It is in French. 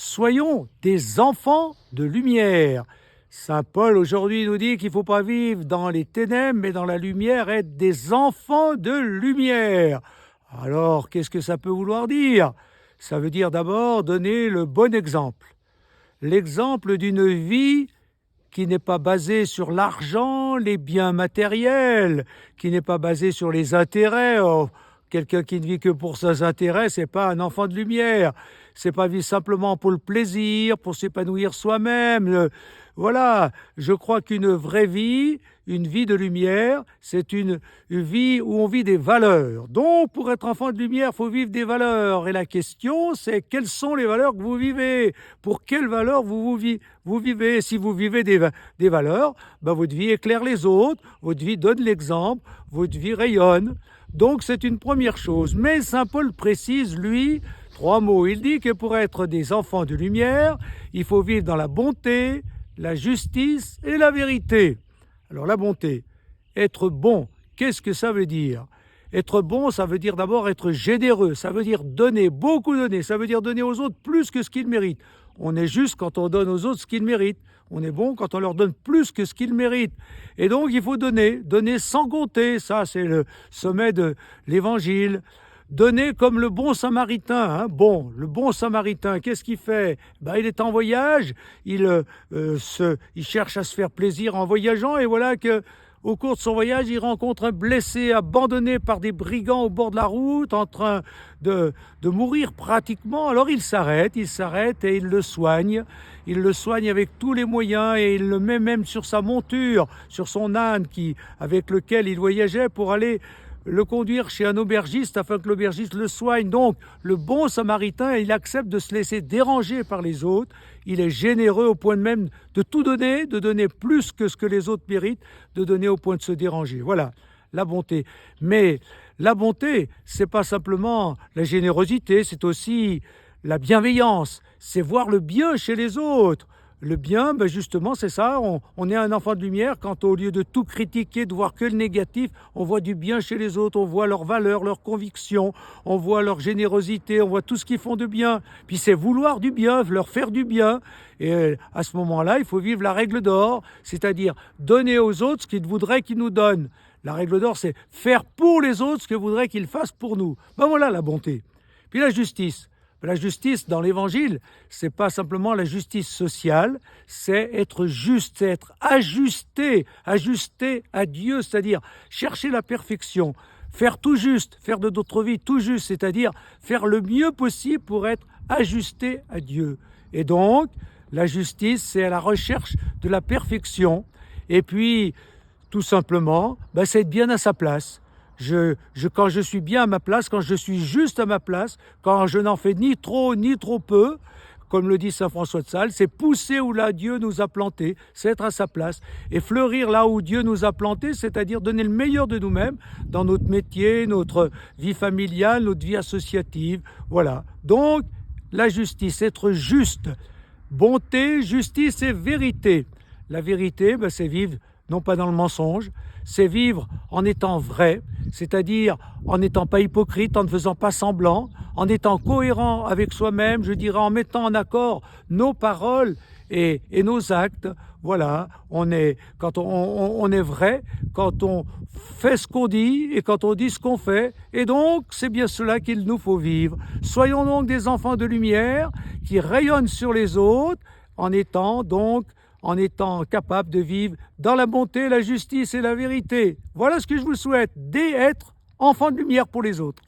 Soyons des enfants de lumière. Saint Paul aujourd'hui nous dit qu'il ne faut pas vivre dans les ténèbres, mais dans la lumière, être des enfants de lumière. Alors, qu'est-ce que ça peut vouloir dire? Ça veut dire d'abord donner le bon exemple. L'exemple d'une vie qui n'est pas basée sur l'argent, les biens matériels, qui n'est pas basée sur les intérêts. Oh, quelqu'un qui ne vit que pour ses intérêts, c'est pas un enfant de lumière. C'est pas vivre simplement pour le plaisir, pour s'épanouir soi-même. Voilà, je crois qu'une vraie vie, une vie de lumière, c'est une vie où on vit des valeurs. Donc, pour être enfant de lumière, il faut vivre des valeurs. Et la question, c'est quelles sont les valeurs que vous vivez? Pour quelles valeurs vous vivez? Si vous vivez des valeurs, ben votre vie éclaire les autres, votre vie donne l'exemple, votre vie rayonne. Donc, c'est une première chose. Mais Saint Paul précise, lui, 3 mots. Il dit que pour être des enfants de lumière, il faut vivre dans la bonté, la justice et la vérité. Alors la bonté, être bon, qu'est-ce que ça veut dire? Être bon, ça veut dire d'abord être généreux, ça veut dire donner, beaucoup donner, ça veut dire donner aux autres plus que ce qu'ils méritent. On est juste quand on donne aux autres ce qu'ils méritent. On est bon quand on leur donne plus que ce qu'ils méritent. Et donc il faut donner, donner sans compter, ça c'est le sommet de l'évangile. Donner comme le bon samaritain. Bon, le bon samaritain, qu'est-ce qu'il fait? Il est en voyage, il cherche à se faire plaisir en voyageant, et voilà que au cours de son voyage, il rencontre un blessé abandonné par des brigands au bord de la route, en train de mourir pratiquement. Alors il s'arrête et il le soigne. Il le soigne avec tous les moyens et il le met même sur sa monture, sur son âne avec lequel il voyageait pour aller le conduire chez un aubergiste afin que l'aubergiste le soigne. Donc, le bon samaritain, il accepte de se laisser déranger par les autres. Il est généreux au point de même de tout donner, de donner plus que ce que les autres méritent, de donner au point de se déranger. Voilà, la bonté. Mais la bonté, c'est pas simplement la générosité, c'est aussi la bienveillance. C'est voir le bien chez les autres. Le bien, justement, c'est ça, on est un enfant de lumière quand au lieu de tout critiquer, de voir que le négatif, on voit du bien chez les autres, on voit leurs valeurs, leurs convictions, on voit leur générosité, on voit tout ce qu'ils font de bien. Puis c'est vouloir du bien, leur faire du bien. Et à ce moment-là, il faut vivre la règle d'or, c'est-à-dire donner aux autres ce qu'ils voudraient qu'ils nous donnent. La règle d'or, c'est faire pour les autres ce qu'ils voudraient qu'ils fassent pour nous. Voilà la bonté. Puis la justice. La justice dans l'évangile, c'est pas simplement la justice sociale, c'est être juste, c'est être ajusté à Dieu, c'est-à-dire chercher la perfection, faire tout juste, faire de notre vie tout juste, c'est-à-dire faire le mieux possible pour être ajusté à Dieu. Et donc, la justice, c'est à la recherche de la perfection. Et puis, tout simplement, c'est être bien à sa place. Quand je suis bien à ma place, quand je suis juste à ma place, quand je n'en fais ni trop peu, comme le dit saint François de Sales, c'est pousser où là Dieu nous a plantés, c'est être à sa place, et fleurir là où Dieu nous a plantés, c'est-à-dire donner le meilleur de nous-mêmes dans notre métier, notre vie familiale, notre vie associative. Voilà. Donc, la justice, être juste. Bonté, justice et vérité. La vérité, c'est vivre non pas dans le mensonge, c'est vivre en étant vrai, c'est-à-dire en n'étant pas hypocrite, en ne faisant pas semblant, en étant cohérent avec soi-même, je dirais en mettant en accord nos paroles et nos actes. Voilà, quand on est vrai, quand on fait ce qu'on dit et quand on dit ce qu'on fait. Et donc, c'est bien cela qu'il nous faut vivre. Soyons donc des enfants de lumière qui rayonnent sur les autres en étant capable de vivre dans la bonté, la justice et la vérité. Voilà ce que je vous souhaite, d'être enfant de lumière pour les autres.